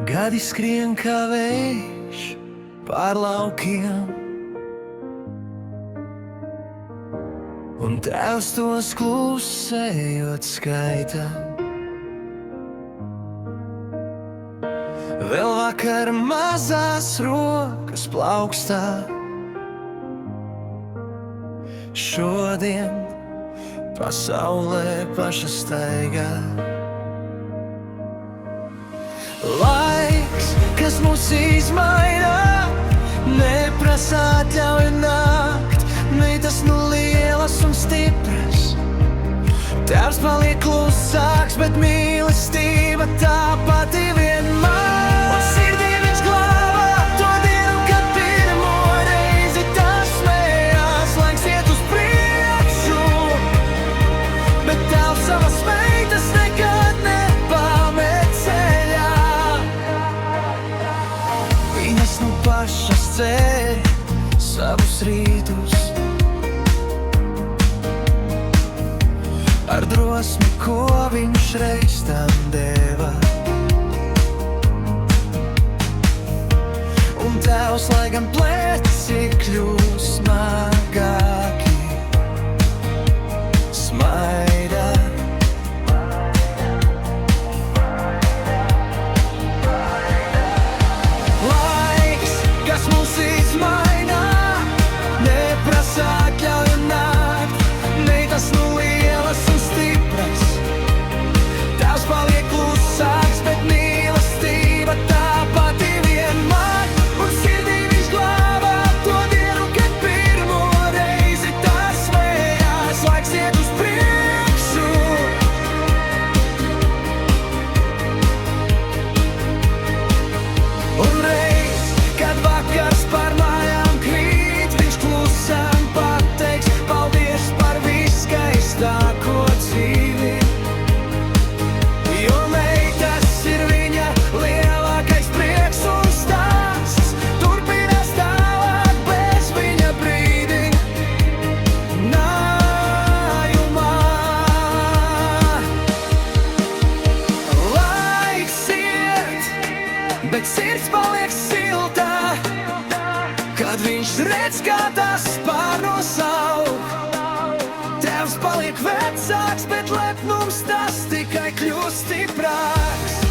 Gadi skrien kā vējš pār laukiem, un tēvs tos klusējot skaita. Vēl vakar mazās rokas plaukstā, šodien pasaulē paša staigā. Laiks, kas mūs izmaina, neprasa atļauju nākt, meitas nu lielas un stipras. Tēvs paliek klusāks, bet mīlestība tā pati vienmēr. Un sirdī viņš glābā to dienu, kad pirmo reizi tā smējās. Laiks iet uz priekšu, bet tēvs savas meitas nekad nepamet ceļā. Viņas nu pašas ceļ savus rītus, ar drosmi, ko viņš reiz tam deva. Un tēvs, lai gan pleci kļūst smagāki, smaida. Laiks, kas mūs izmaina, neprasa atļauju nākt, meitas nu lielas un stipras. Tēvs paliek klusāks, bet mīlestība tā pati vienmēr. Un sirdī viņš glābā to dienu, kad pirmo reizi tā smējās. Laiks iet uz priekšu, un reiz, kad vakars par mājām krīt, viņš klusām pateiks paldies par viskaistāko dzīvi. Jo meitas ir viņa lielākais prieks un stāsts, turpinās tālāk bez viņa brīdinājumā. Laiks iet, bet sirds paliek siltā, kad viņš redz, kā tas spārnos aug. Tēvs paliek vecāks, bet lepnums tas tikai kļūst stiprāks.